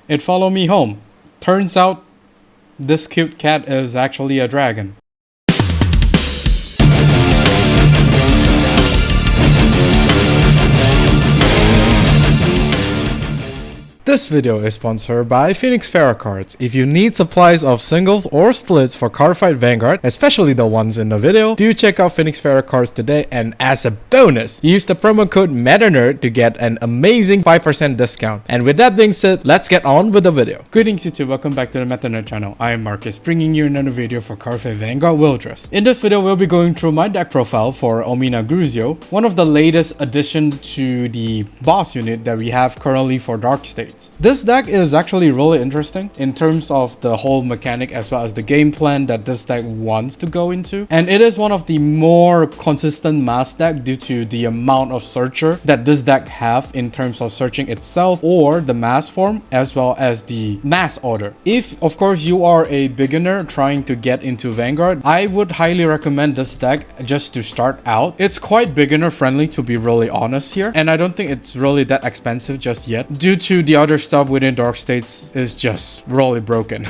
It followed me home. Turns out this cute cat is actually a dragon. This video is sponsored by Phoenix Pharos cards. If you need supplies of singles or splits for Cardfight Vanguard, especially the ones in the video, do check out Phoenix Pharos cards today, and as a bonus, use the promo code MetaNerd to get an amazing 5% discount. And with that being said, let's get on with the video. Greetings YouTube, welcome back to the MetaNerd channel. I am Marcus, bringing you another video for Cardfight Vanguard Willdress. In this video, we'll be going through my deck profile for Ominagruzio, one of the latest additions to the boss unit that we have currently for Dark States. This deck is actually really interesting in terms of the whole mechanic as well as the game plan that this deck wants to go into. And it is one of the more consistent mass deck due to the amount of searcher that this deck have in terms of searching itself or the mass form as well as the mass order. If of course you are a beginner trying to get into Vanguard, I would highly recommend this deck just to start out. It's quite beginner friendly, to be really honest here, and I don't think it's really that expensive just yet due to the other stuff within Dark States is just really broken.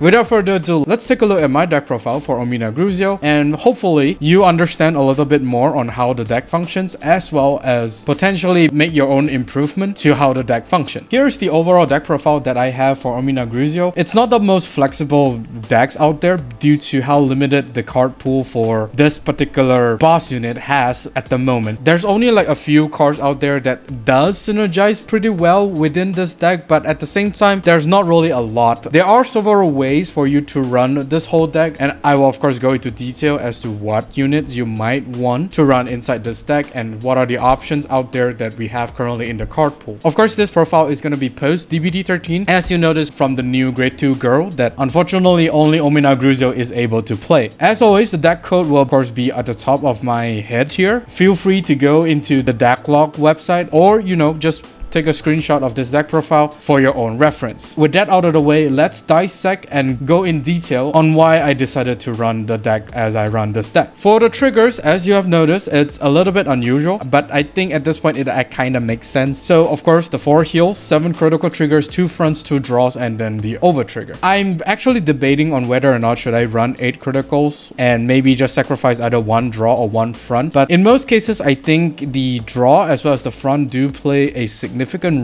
Without further ado, let's take a look at my deck profile for Ominagruzio, and hopefully you understand a little bit more on how the deck functions as well as potentially make your own improvement to how the deck functions. Here's the overall deck profile that I have for Ominagruzio. It's not the most flexible decks out there due to how limited the card pool for this particular boss unit has at the moment. There's only like a few cards out there that does synergize pretty well within this deck, but at the same time there's not really a lot. There are several ways for you to run this whole deck, and I will of course go into detail as to what units you might want to run inside this deck and what are the options out there that we have currently in the card pool. Of course, this profile is going to be post DBT13, as you noticed from the new grade 2 girl that unfortunately only Ominagruzio is able to play. As always, the deck code will of course be at the top of my head here. Feel free to go into the Decklist website or just take a screenshot of this deck profile for your own reference. With that out of the way, let's dissect and go in detail on why I decided to run the deck as I run this deck. For the triggers, as you have noticed, it's a little bit unusual, but I think at this point it kind of makes sense. So of course, the 4 heals, 7 critical triggers, 2 fronts, 2 draws, and then the over trigger. I'm actually debating on whether or not should I run 8 criticals and maybe just sacrifice either 1 draw or 1 front. But in most cases, I think the draw as well as the front do play a significant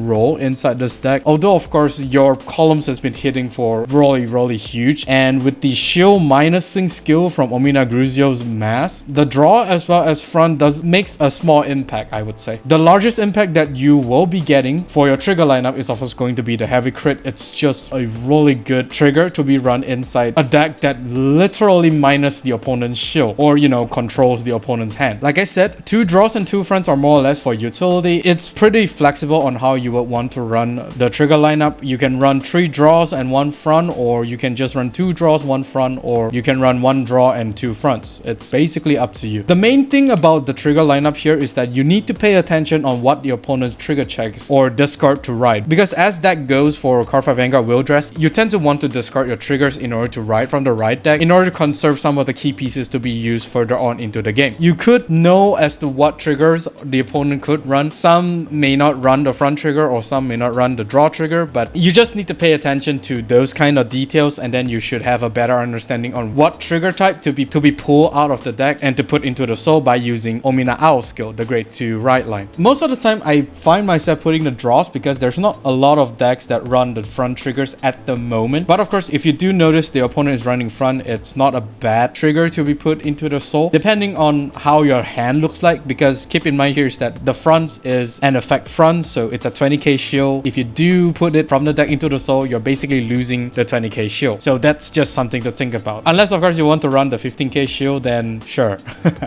role inside this deck, although of course your columns has been hitting for really huge, and with the shield minusing skill from Ominagruzio's mass, the draw as well as front makes a small impact. I would say the largest impact that you will be getting for your trigger lineup is of course going to be the heavy crit. It's just a really good trigger to be run inside a deck that literally minus the opponent's shield or controls the opponent's hand. Like I said, 2 draws and 2 fronts are more or less for utility. It's pretty flexible on how you would want to run the trigger lineup. You can run 3 draws and 1 front, or you can just run 2 draws, 1 front, or you can run 1 draw and 2 fronts. It's basically up to you. The main thing about the trigger lineup here is that you need to pay attention on what the opponent's trigger checks or discard to ride, because as that goes for Cardfight Vanguard Willdress, you tend to want to discard your triggers in order to ride from the ride deck in order to conserve some of the key pieces to be used further on into the game. You could know as to what triggers the opponent could run. Some may not run the front trigger or some may not run the draw trigger, but you just need to pay attention to those kind of details, and then you should have a better understanding on what trigger type to be pulled out of the deck and to put into the soul by using Omina Owl skill, the grade 2 Rideline. Most of the time I find myself putting the draws because there's not a lot of decks that run the front triggers at the moment, but of course if you do notice the opponent is running front, it's not a bad trigger to be put into the soul depending on how your hand looks like, because keep in mind here is that the fronts is an effect front, so it's a 20k shield. If you do put it from the deck into the soul, you're basically losing the 20k shield. So that's just something to think about. Unless of course you want to run the 15k shield, then sure.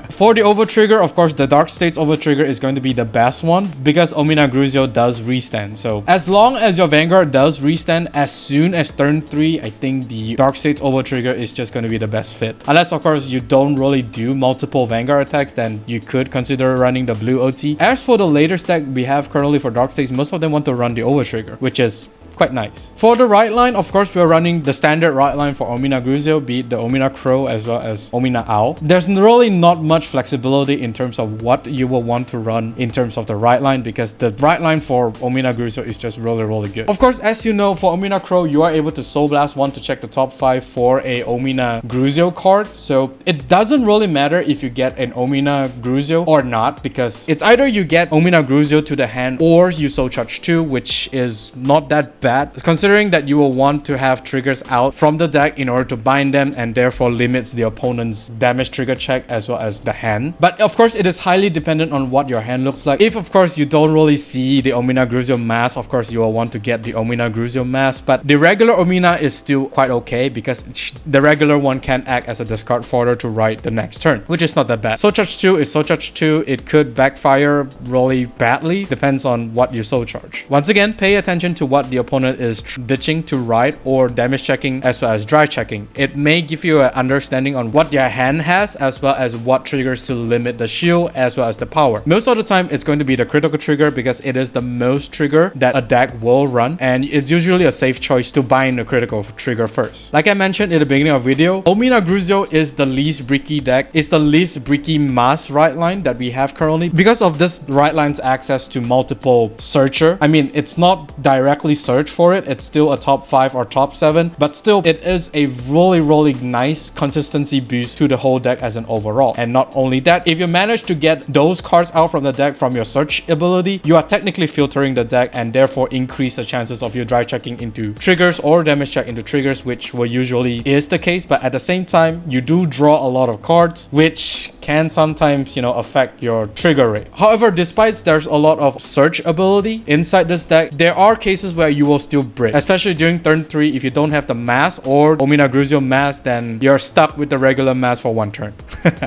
For the over trigger, of course the Dark States over trigger is going to be the best one because Ominagruzio does restand. So as long as your Vanguard does restand as soon as turn 3, I think the Dark States over trigger is just going to be the best fit. Unless of course you don't really do multiple Vanguard attacks, then you could consider running the blue OT. As for the later stack we have currently for Dark States, most of them want to run the over trigger, which is quite nice. For the Rideline, of course, we're running the standard Rideline for Ominagruzio, be it the Ominacrow as well as Ominaowl. There's really not much flexibility in terms of what you will want to run in terms of the Rideline, because the Rideline for Ominagruzio is just really good. Of course, as you know, for Ominacrow, you are able to Soul Blast 1 to check the top 5 for a Ominagruzio card. So it doesn't really matter if you get an Ominagruzio or not, because it's either you get Ominagruzio to the hand or you Soul Charge 2, which is not that bad, considering that you will want to have triggers out from the deck in order to bind them, and therefore limits the opponent's damage trigger check as well as the hand. But of course, it is highly dependent on what your hand looks like. If of course you don't really see the Ominagruzio mask, of course you will want to get the Ominagruzio mask, but the regular Omina is still quite okay, because the regular one can act as a discard fodder to ride the next turn, which is not that bad. Soul Charge 2 is Soul Charge 2. It could backfire really badly, depends on what you Soul Charge. Once again, pay attention to what the opponent is ditching to ride or damage checking as well as dry checking. It may give you an understanding on what your hand has as well as what triggers to limit the shield as well as the power. Most of the time, it's going to be the critical trigger, because it is the most trigger that a deck will run, and it's usually a safe choice to bind the critical trigger first. Like I mentioned in the beginning of the video, Ominagruzio is the least bricky deck. It's the least bricky mass Rideline that we have currently, because of this Rideline's access to multiple searcher. I mean, it's not directly search for it, it's still a top 5 or top 7, but still it is a really nice consistency boost to the whole deck as an overall. And not only that, if you manage to get those cards out from the deck from your search ability, you are technically filtering the deck and therefore increase the chances of you dry checking into triggers or damage check into triggers, which will usually is the case. But at the same time, you do draw a lot of cards, which can sometimes, you know, affect your trigger rate. However, despite there's a lot of search ability inside this deck, there are cases where you will still break, especially during turn 3. If you don't have the mask or Ominagruzio mask, then you're stuck with the regular mask for one turn.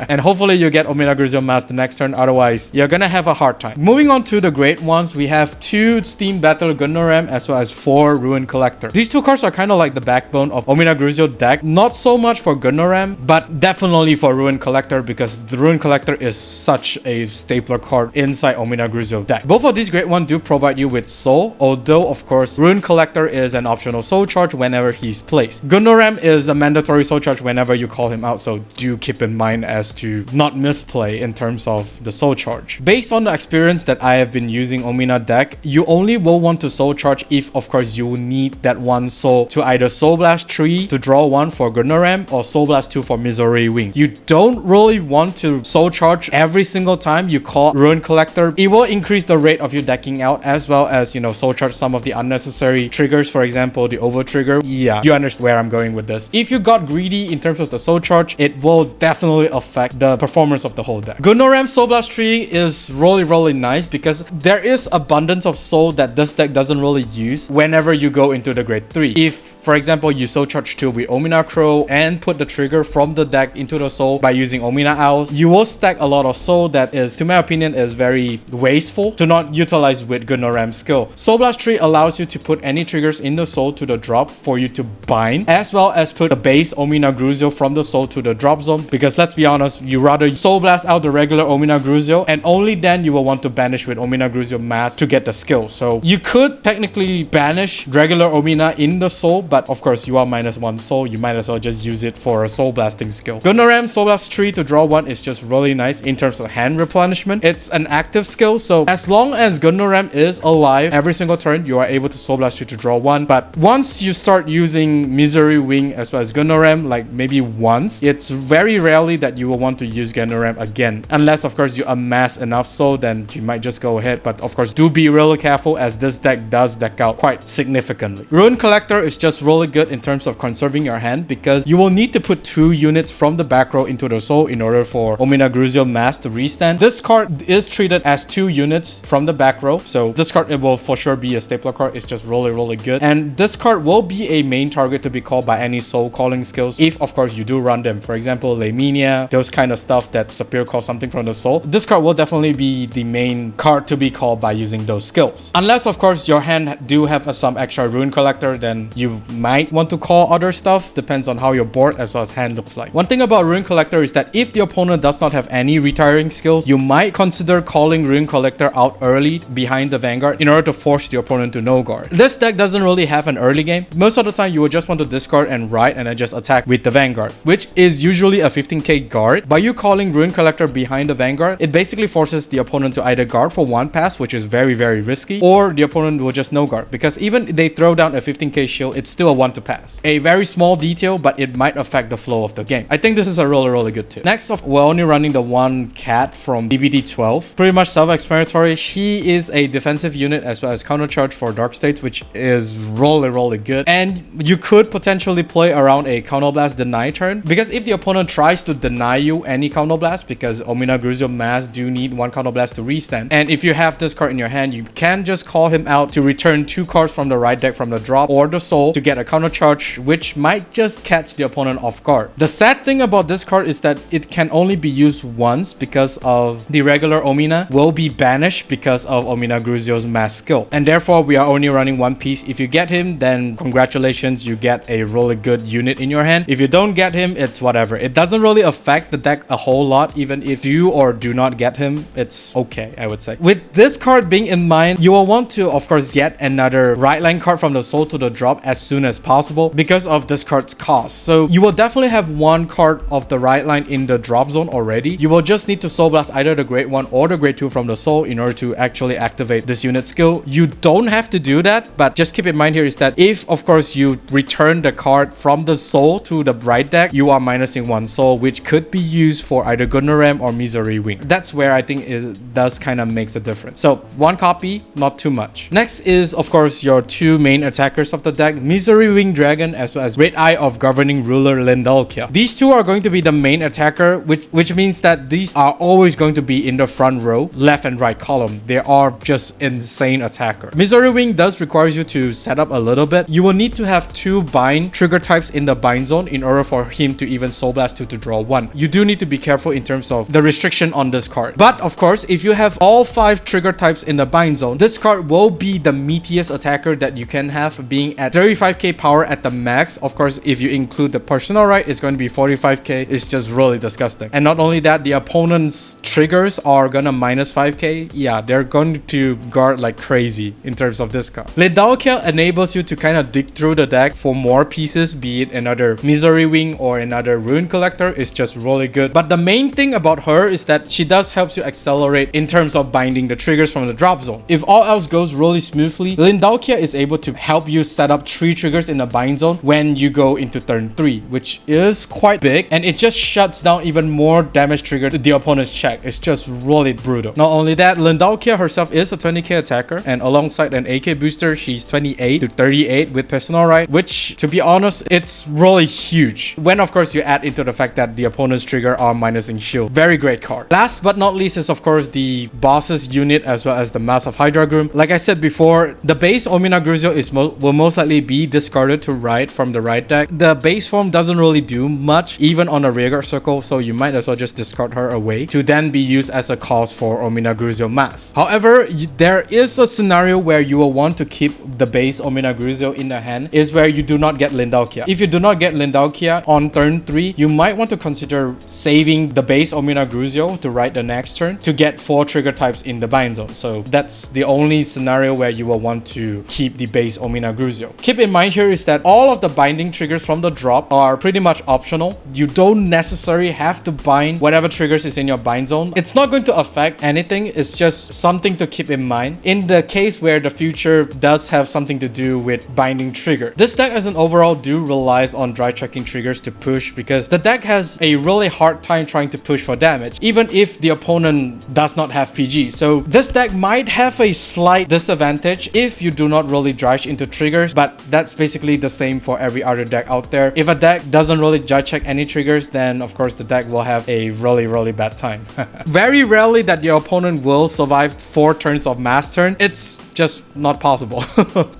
And hopefully you get Ominagruzio mask the next turn, otherwise you're gonna have a hard time. Moving on to the great ones, we have 2 Steam Battle Gunnoram as well as 4 Ruin Collector. These 2 cards are kind of like the backbone of Ominagruzio deck, not so much for Gunnoram, but definitely for Ruin Collector, because the Ruin Collector is such a stapler card inside Ominagruzio deck. Both of these great ones do provide you with soul, although of course Ruin Collector is an optional soul charge whenever he's placed. Gunnoram is a mandatory soul charge whenever you call him out, so do keep in mind as to not misplay in terms of the soul charge. Based on the experience that I have been using Omina deck, you only will want to soul charge if of course you need that one soul to either Soul Blast 3 to draw 1 for Gunnoram or Soul Blast 2 for Misery Wing. You don't really want to soul charge every single time you call Ruin Collector. It will increase the rate of you decking out, as well as, you know, soul charge some of the unnecessary triggers, for example the over trigger. Yeah, you understand where I'm going with this. If you got greedy in terms of the soul charge, it will definitely affect the performance of the whole deck. Gunnoram Soul Blast 3 is really nice, because there is abundance of soul that this deck doesn't really use whenever you go into the grade 3. If, for example, you soul charge 2 with Ominacrow and put the trigger from the deck into the soul by using Ominaowl, you will stack a lot of soul that is, to my opinion, is very wasteful to not utilize with Gunnoram's skill. Soul Blast 3 allows you to put any triggers in the soul to the drop for you to bind, as well as put the base Ominagruzio from the soul to the drop zone, because let's be honest, you rather soul blast out the regular Ominagruzio, and only then you will want to banish with Ominagruzio mask to get the skill. So you could technically banish regular Omina in the soul, but of course you are -1 soul, you might as well just use it for a soul blasting skill. Gunnoram Soul Blast 3 to draw 1 is just really nice in terms of hand replenishment. It's an active skill, so as long as Gunnoram is alive every single turn, you are able to Soul Blast 3 to draw 1. But once you start using Misery Wing as well as Gunnoram, like maybe once, it's very rarely that you will want to use Gunnoram again, unless of course you amass enough soul, then you might just go ahead. But of course, do be really careful, as this deck does deck out quite significantly. Ruin Collector is just really good in terms of conserving your hand, because you will need to put 2 units from the back row into the soul in order for Ominagruzio mask to restand. This card is treated as 2 units from the back row, so this card, it will for sure be a stapler card. It's just really good, and this card will be a main target to be called by any soul calling skills, if of course you do run them. For example, Lamenia, those kind of stuff that Sapir calls something from the soul. This card will definitely be the main card to be called by using those skills. Unless of course your hand do have some extra Ruin Collector, then you might want to call other stuff. Depends on how your board as well as hand looks like. One thing about Ruin Collector is that if the opponent opponent does not have any retiring skills, you might consider calling Rune Collector out early behind the Vanguard in order to force the opponent to no guard. This deck doesn't really have an early game. Most of the time, you will just want to discard and ride and then just attack with the Vanguard, which is usually a 15k guard. By you calling Rune Collector behind the Vanguard, it basically forces the opponent to either guard for one pass, which is very, very risky, or the opponent will just no guard, because even if they throw down a 15k shield, it's still a 1 to pass. A very small detail, but it might affect the flow of the game. I think this is a really good tip. Next off, we're only running the one cat from DBT13. Pretty much self-explanatory. He is a defensive unit as well as countercharge for Dark States, which is really good. And you could potentially play around a Counterblast deny turn, because if the opponent tries to deny you any Counterblast, because Ominagruzio Masque do need one Counterblast to restand, and if you have this card in your hand, you can just call him out to return 2 cards from the right deck from the drop or the soul to get a countercharge, which might just catch the opponent off guard. The sad thing about this card is that it can only be used once, because of the regular Omina will be banished because of Ominagruzio's Masque skill, and therefore we are only running one piece. If you get him, then congratulations, you get a really good unit in your hand. If you don't get him, it's whatever. It doesn't really affect the deck a whole lot. Even if you or do not get him, it's okay, I would say. With this card being in mind, you will want to, of course, get another Rideline card from the soul to the drop as soon as possible because of this card's cost. So you will definitely have one card of the Rideline in the drop zone already. You will just need to Soul Blast either the Grade 1 or the Grade 2 from the soul in order to actually activate this unit skill. You don't have to do that, but just keep in mind here is that if, of course, you return the card from the soul to the right deck, you are minusing 1 soul, which could be used for either Gunnaram or Misery Wing. That's where I think it does kind of makes a difference. So 1 copy, not too much. Next is, of course, your 2 main attackers of the deck, Misery Wing Dragon as well as Red Eye of Governing Ruler Lindalkia. These 2 are going to be the main attacker, which means that these are always going to be in the front row, left and right column. They are just insane attacker. Misery Wing does require you to set up a little bit. You will need to have 2 bind trigger types in the bind zone in order for him to even Soul Blast 2 to draw 1. You do need to be careful in terms of the restriction on this card. But of course, if you have all 5 trigger types in the bind zone, this card will be the meatiest attacker that you can have, being at 35k power at the max. Of course, if you include the personal right, it's going to be 45k. It's just really disgusting. And not only that, the opponent's triggers are gonna minus 5k. Yeah, they're going to guard like crazy in terms of this card. Lindalkia enables you to kind of dig through the deck for more pieces, be it another Misery Wing or another Rune Collector. Is just really good. But the main thing about her is that she does help you accelerate in terms of binding the triggers from the drop zone. If all else goes really smoothly, Lindalkia is able to help you set up 3 triggers in the bind zone when you go into turn 3, which is quite big, and it just shuts down even more damage trigger to the opponent's check. It's just really brutal. Not only that, Lindalkia herself is a 20k attacker, and alongside an AK booster, she's 28 to 38 with personal right, which, to be honest, it's really huge when, of course, you add into the fact that the opponent's trigger are minusing shield. Very great card. Last but not least is, of course, the boss's unit as well as the Mass of Hydra Groom. Like I said before, the base Ominagruzio will most likely be discarded to right from the right deck. The base form doesn't really do much, even on a rearguard circle, so you might as well just discard her away to then be used as a cause for Ominagruzio Mass. However, there is a scenario where you will want to keep the base Ominagruzio in the hand, is where you do not get Lindalkia. If you do not get Lindalkia on turn 3, you might want to consider saving the base Ominagruzio to ride the next turn to get 4 trigger types in the bind zone. So that's the only scenario where you will want to keep the base Ominagruzio. Keep in mind here is that all of the binding triggers from the drop are pretty much optional. You don't necessarily have to bind whatever triggers is in your bind zone. It's not going to affect anything. It's just something to keep in mind in the case where the future does have something to do with binding trigger. This deck as an overall do relies on dry checking triggers to push, because the deck has a really hard time trying to push for damage, even if the opponent does not have PG. So this deck might have a slight disadvantage if you do not really dry into triggers, but that's basically the same for every other deck out there. If a deck doesn't really dry check any triggers, then of course the deck will have a really bad time. Very rarely that your opponent will survive 4 turns of mass turn. It's just not possible.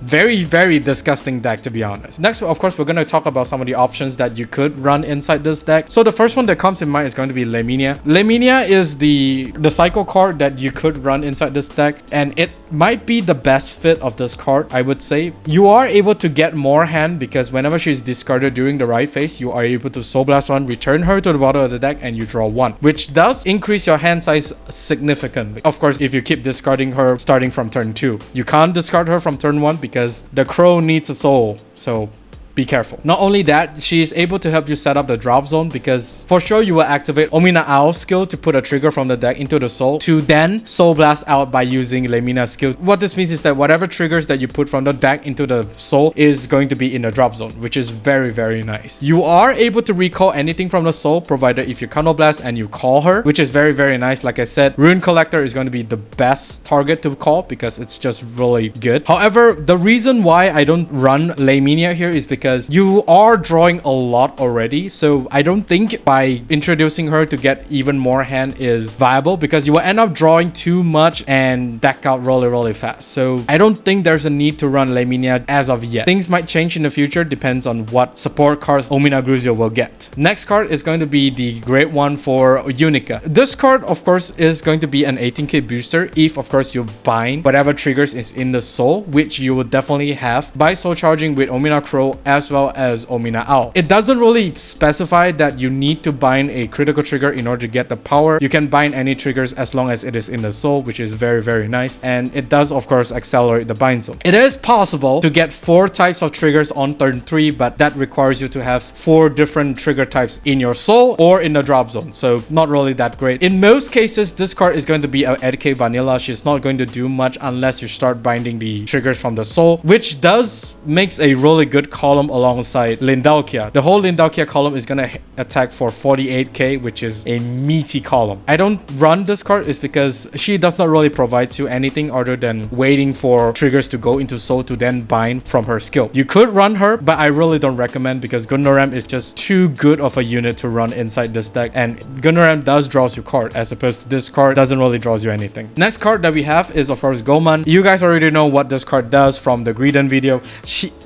Very, very disgusting deck, to be honest. Next, of course, we're going to talk about some of the options that you could run inside this deck. So the first one that comes in mind is going to be Laminia. Laminia is the cycle card that you could run inside this deck, and it might be the best fit of this card, I would say. You are able to get more hand because whenever she's discarded during the right phase, you are able to Soul Blast 1, return her to the bottom of the deck, and you draw 1, which does increase your hand size significantly. Of course, if you keep discarding her starting from turn 2. You can't discard her from turn 1 because the crow needs a soul, so be careful. Not only that, she is able to help you set up the drop zone because for sure you will activate Ominagruzio's skill to put a trigger from the deck into the soul to then soul blast out by using Lamina's skill. What this means is that whatever triggers that you put from the deck into the soul is going to be in the drop zone, which is very, very nice. You are able to recall anything from the soul provided if you counterblast and you call her, which is very, very nice. Like I said, Rune Collector is going to be the best target to call because it's just really good. However, the reason why I don't run Laminia here is because you are drawing a lot already, so I don't think by introducing her to get even more hand is viable because you will end up drawing too much and deck out really, really fast. So I don't think there's a need to run Laminia as of yet. Things might change in the future, depends on what support cards Ominagruzio will get. Next card is going to be the great one for Unica. This card, of course, is going to be an 18k booster if, of course, you bind whatever triggers is in the soul, which you will definitely have by soul charging with Ominagruzio as well as Ominagruzio. It doesn't really specify that you need to bind a critical trigger in order to get the power. You can bind any triggers as long as it is in the soul, which is very, very nice. And it does, of course, accelerate the bind zone. It is possible to get 4 types of triggers on turn 3, but that requires you to have 4 different trigger types in your soul or in the drop zone. So not really that great. In most cases, this card is going to be a ADK vanilla. She's not going to do much unless you start binding the triggers from the soul, which does makes a really good column alongside Lindalkia. The whole Lindalkia column is gonna attack for 48k, which is a meaty column. I don't run this card is because she does not really provide you anything other than waiting for triggers to go into soul to then bind from her skill. You could run her, but I really don't recommend because Gunnaram is just too good of a unit to run inside this deck, and Gunnaram does draws you card as opposed to this card doesn't really draws you anything. Next card that we have is, of course, Goman. You guys already know what this card does from the Greedon video.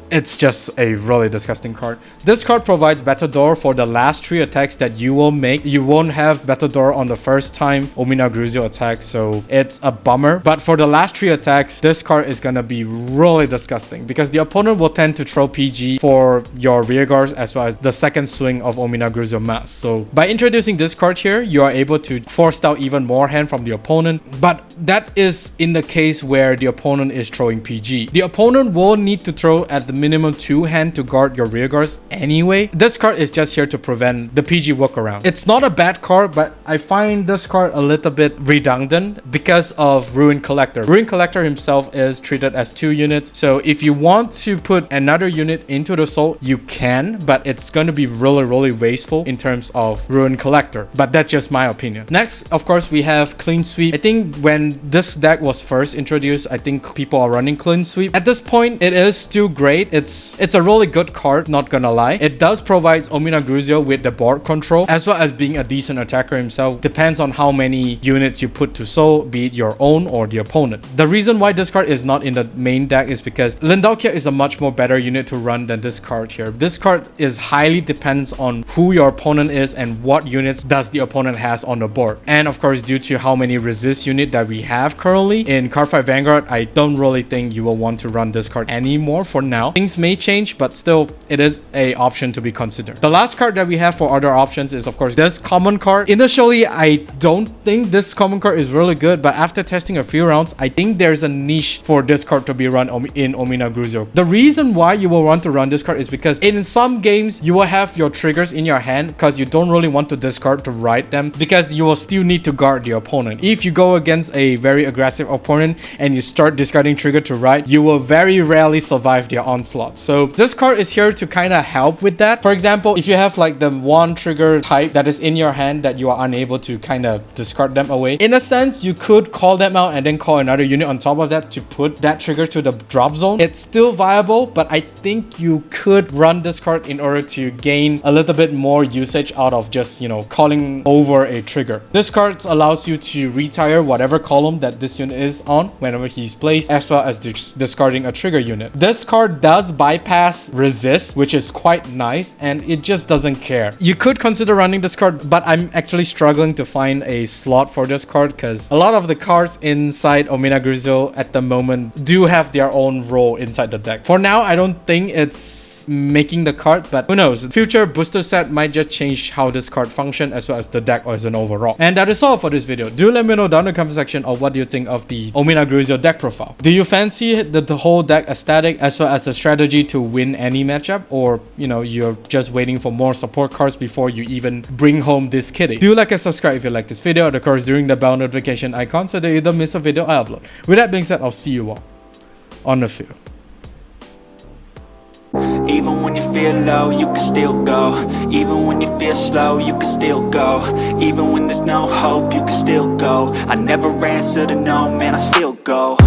It's just a really disgusting card. This card provides Batador for the last 3 attacks that you will make. You won't have Batador on the first time Ominagruzio attacks, so it's a bummer. But for the last 3 attacks, this card is gonna be really disgusting because the opponent will tend to throw PG for your rear guards as well as the second swing of Ominagruzio Masque. So by introducing this card here, you are able to force out even more hand from the opponent. But that is in the case where the opponent is throwing PG. The opponent will need to throw at the minimum 2 hand to guard your rear guards anyway. This card is just here to prevent the PG workaround. It's not a bad card, but I find this card a little bit redundant because of Ruin Collector. Ruin Collector himself is treated as 2 units, so if you want to put another unit into the soul, you can, but it's going to be really, really wasteful in terms of Ruin Collector. But that's just my opinion. Next, of course, we have Clean Sweep. I think when this deck was first introduced, I think people are running Clean Sweep. At this point, it is still great. It's a really good card, not gonna lie. It does provide Ominagruzio with the board control as well as being a decent attacker himself. Depends on how many units you put to soul, be it your own or the opponent. The reason why this card is not in the main deck is because Lindalkia is a much more better unit to run than this card here. This card is highly depends on who your opponent is and what units does the opponent has on the board. And of course, due to how many resist unit that we have currently in Cardfight Vanguard, I don't really think you will want to run this card anymore for now. Things may change, but still it is a option to be considered. The last card that we have for other options is, of course, this common card. Initially, I don't think this common card is really good, but after testing a few rounds, I think there's a niche for this card to be run in Ominagruzio. The reason why you will want to run this card is because in some games you will have your triggers in your hand because you don't really want to discard to ride them because you will still need to guard the opponent. If you go against a very aggressive opponent and you start discarding trigger to ride, you will very rarely survive their onslaught. slot. So this card is here to kind of help with that. For example, if you have like the one trigger type that is in your hand that you are unable to kind of discard them away, in a sense you could call them out and then call another unit on top of that to put that trigger to the drop zone. It's still viable, but I think you could run this card in order to gain a little bit more usage out of just, you know, calling over a trigger. This card allows you to retire whatever column that this unit is on whenever he's placed, as well as discarding a trigger unit. This card does bypass resist, which is quite nice, and it just doesn't care. You could consider running this card, but I'm actually struggling to find a slot for this card because a lot of the cards inside Ominagruzio at the moment do have their own role inside the deck. For now, I don't think it's making the card, but who knows, future booster set might just change how this card function as well as the deck as an overall. And that is all for this video. Do let me know down in the comment section of what do you think of the Ominagruzio deck profile. Do you fancy the whole deck aesthetic as well as the strategy to win any matchup, or you know, you're just waiting for more support cards before you even bring home this kitty? Do like and subscribe if you like this video, and of course during the bell notification icon so that you don't miss a video I upload. With that being said, I'll see you all on the field. Even when you feel low, you can still go. Even when you feel slow, you can still go. Even when there's no hope, you can still go. I never answer to no, man, I still go.